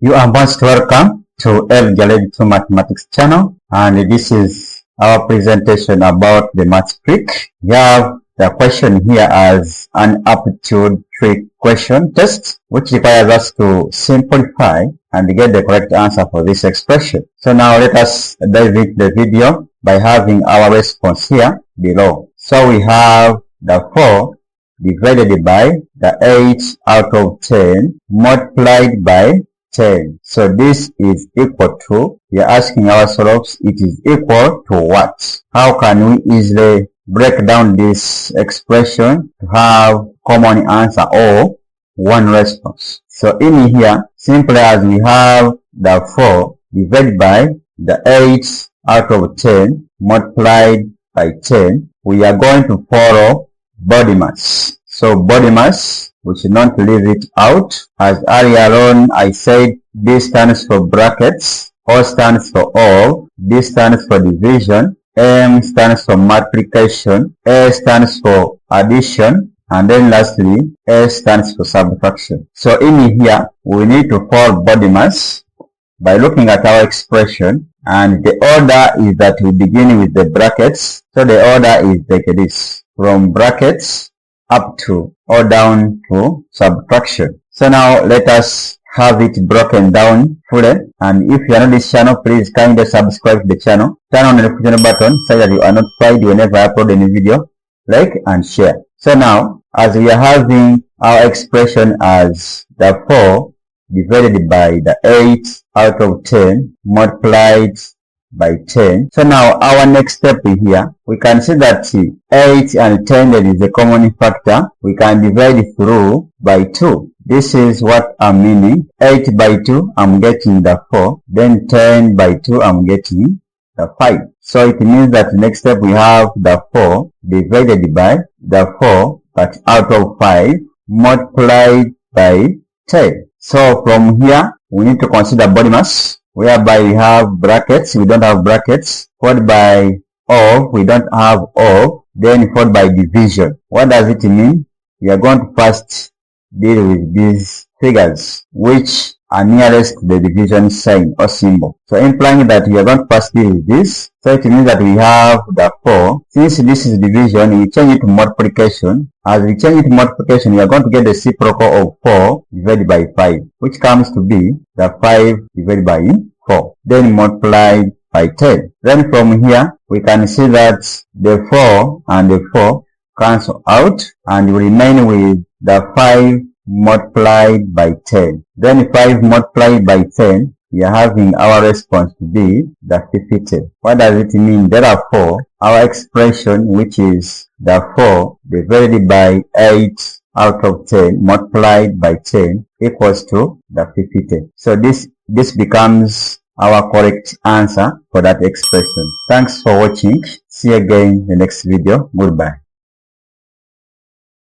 You are most welcome to vidIQ Mathematics channel, and this is our presentation about the math trick. We have the question here as an aptitude trick question test, which requires us to simplify and get the correct answer for this expression. So now let us dive into the video by having our response here below. So we have the 4 divided by the 8 out of 10 multiplied by 10. So this is equal to, we are asking ourselves, it is equal to what? How can we easily break down this expression to have common answer or one response? So in here, simply as we have the 4 divided by the 8 out of 10 multiplied by 10, we are going to follow body mass. So body mass, we should not leave it out. As earlier on I said, B stands for brackets, O stands for all, D stands for division, M stands for multiplication, A stands for addition, and then lastly, S stands for subtraction. So in here, we need to follow body mass by looking at our expression, and the order is that we begin with the brackets. So the order is like this, from brackets up to or down to subtraction. So now let us have it broken down fully. And if you are not this channel, please kindly subscribe to the channel. Turn on the notification button so that you are notified whenever I upload any video. Like and share. So now, as we are having our expression as the 4 divided by the 8 out of 10 multiplied by 10. So now our next step here, we can see that 8 and 10, there is a common factor. We can divide through by 2. This is what I'm meaning. 8 by 2, I'm getting the 4. Then 10 by 2, I'm getting the 5. So it means that next step we have the 4 divided by the 4, but out of 5 multiplied by 10. So from here, we need to consider body mass, whereby we have brackets, we don't have brackets, followed by of, we don't have of, then followed by division. What does it mean? We are going to first deal with these figures, which are nearest to the division sign or symbol. So implying that we are going to first deal with this. So it means that we have the 4. Since this is division, we change it to multiplication. As we change it to multiplication, we are going to get the reciprocal of 4 divided by 5, which comes to be the 5 divided by 4. Then multiplied by 10. Then from here, we can see that the 4 and the 4 cancel out, and we remain with the 5 multiplied by 10. Then 5 multiplied by 10, we are having our response to be the 50. What does it mean? Therefore, our expression, which is the 4 divided by 8 out of 10 multiplied by 10 equals to the 50. So this becomes our correct answer for that expression. Thanks for watching. See you again in the next video. Goodbye.